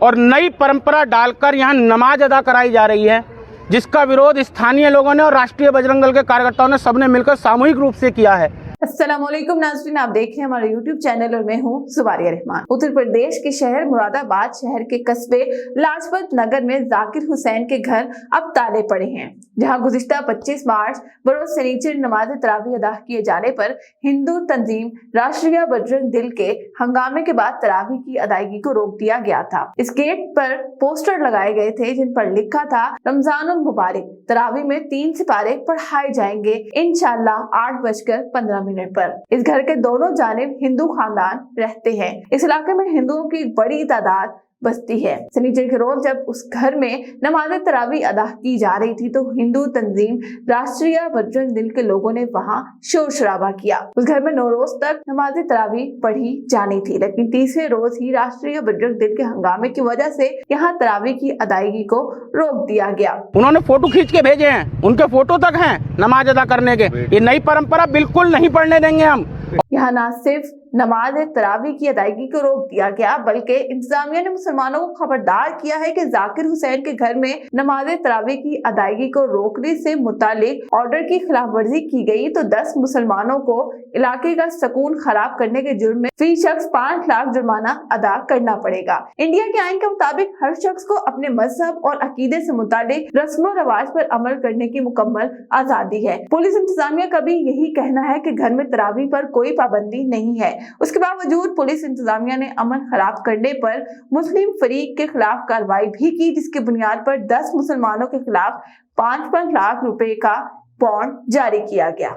और नई परंपरा डालकर यहाँ नमाज अदा कराई जा रही है, जिसका विरोध स्थानीय लोगों ने और राष्ट्रीय बजरंग दल के कार्यकर्ताओं ने सबने मिलकर सामूहिक रूप से किया है। अस्सलामुअलैकुम नाज़रीन, आप देख रहे हैं हमारा YouTube चैनल और मैं हूं जुबारिया रहमान। उत्तर प्रदेश के शहर मुरादाबाद शहर के कस्बे लाजपत नगर में जाकिर हुसैन के घर अब ताले पड़े हैं, जहां गुज़िश्ता 25 मार्च बरोज शनिचर नमाज तरावी अदा किए जाने पर हिंदू तंजीम राष्ट्रीय बजरंग दल के हंगामे के बाद तरावी की अदायगी को रोक दिया गया था। इस गेट पर पोस्टर लगाए गए थे जिन पर लिखा था रमजानुल मुबारक, तरावी में 3 सिपारे पढ़ाए जाएंगे इंशाअल्लाह 8:15 पर। इस घर के दोनों जानिब हिंदू खानदान रहते हैं। इस इलाके में हिंदुओं की बड़ी तादाद बसती है। शनिचर के रोज जब उस घर में नमाज तरावी अदा की जा रही थी तो हिंदू तंजीम राष्ट्रीय बजरंग दल के लोगों ने वहां शोर शराबा किया। उस घर में 9 रोज तक नमाज तरावी पढ़ी जानी थी, लेकिन तीसरे रोज ही राष्ट्रीय बजरंग दल के हंगामे की वजह से यहाँ तरावी की अदायगी को रोक दिया गया। उन्होंने फोटो खींच के भेजे हैं, उनके फोटो तक हैं नमाज अदा करने के। ये नई परंपरा बिल्कुल नहीं पढ़ने देंगे हम। यहाँ न सिर्फ नमाज तरावी की अदायगी को रोक दिया गया, बल्कि इंतजामिया ने मुसलमानों को खबरदार किया है कि जाकिर हुसैन के घर में नमाज तरावी की अदायगी को रोकने से मुतालिक ऑर्डर की खिलाफ वर्जी की गई तो 10 मुसलमानों को इलाके का सुकून खराब करने के जुर्म में फी शख्स 5 लाख जुर्माना अदा करना पड़ेगा। इंडिया के आइन के मुताबिक हर शख्स को अपने मजहब और अकीदे से मुतालिक रस्म और रवाज पर अमल करने की मुकम्मल आजादी है। पुलिस इंतजामिया का भी यही कहना है कि घर में तरावी पर कोई पाबंदी नहीं है। उसके बावजूद पुलिस इंतजामिया ने अमन खराब करने पर मुस्लिम फरीक के खिलाफ कार्रवाई भी की, जिसकी बुनियाद पर 10 मुसलमानों के खिलाफ 5-5 लाख रुपए का बॉन्ड जारी किया गया।